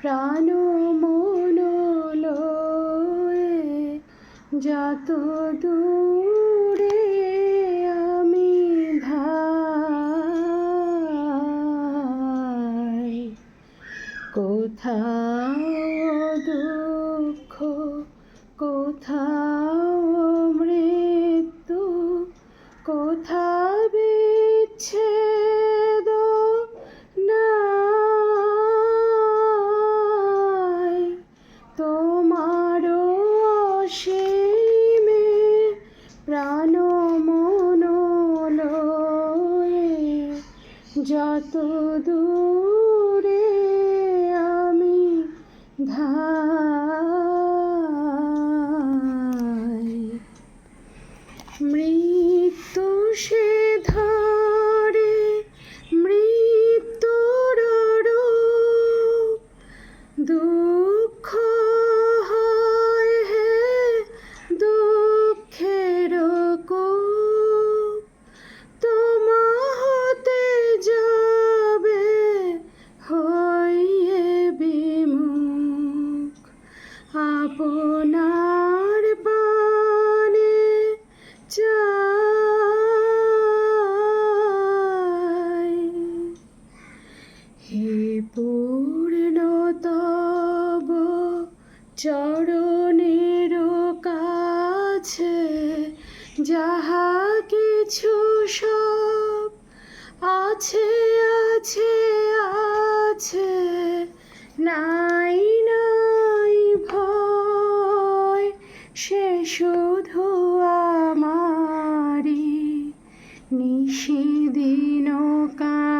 প্রাণ মন লয়ে যত দূরে আমি ধাই, কোথাও দুঃখ, কোথাও মৃত্যু, কোথাও বিচ্ছেদ নাই, তোমার অসীমে প্রাণ মন লয়ে যত দূরে আমি ধাই। মৃত্যু সে ধরে মৃত্যুর রূপ, দুঃখ হয় হে দুঃখের কূপ, তোমা হতে যাবে হইয়ে বিমুখ, আপনার পানে চাই। হে পূর্ণতব চরণের কাছে যাহা কিছু সব আছে আছে আছে, নাই নাই ভয়, সে শুধু আমারি নিশিদিন কাঁদিতাই।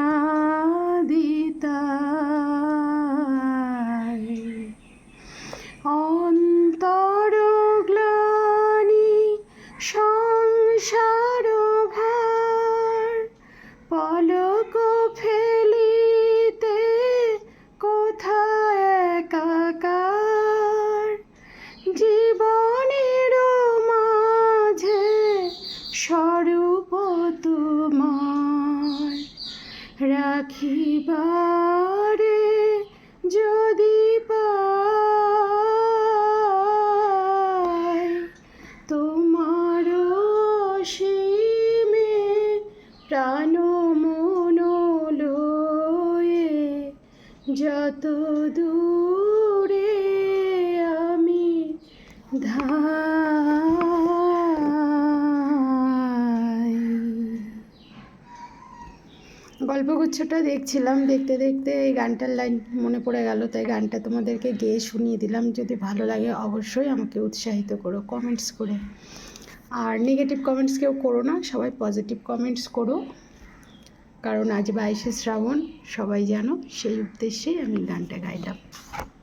অন্তর গ্লানি সংসার ভার, পলক ফেলিতে কোথায় একাকার, জীবনের মাঝে স্বরূপ তোমার রাখিবারে যদি পাই, তোমার অসীমে প্রাণ মন লয়ে যত দূরে আমি ধাই। গল্পগুচ্ছটা দেখছিলাম, দেখতে দেখতে এই গানটার লাইন মনে পড়ে গেল, তাই গানটা তোমাদেরকে গেয়ে শুনিয়ে দিলাম। যদি ভালো লাগে অবশ্যই আমাকে উৎসাহিত করো কমেন্টস করে, আর নেগেটিভ কমেন্টস কেউ করো না, সবাই পজিটিভ কমেন্টস করো, কারণ আজ 22শে শ্রাবণ, সবাই জানো, সেই উদ্দেশ্যেই আমি গানটা গাইলাম।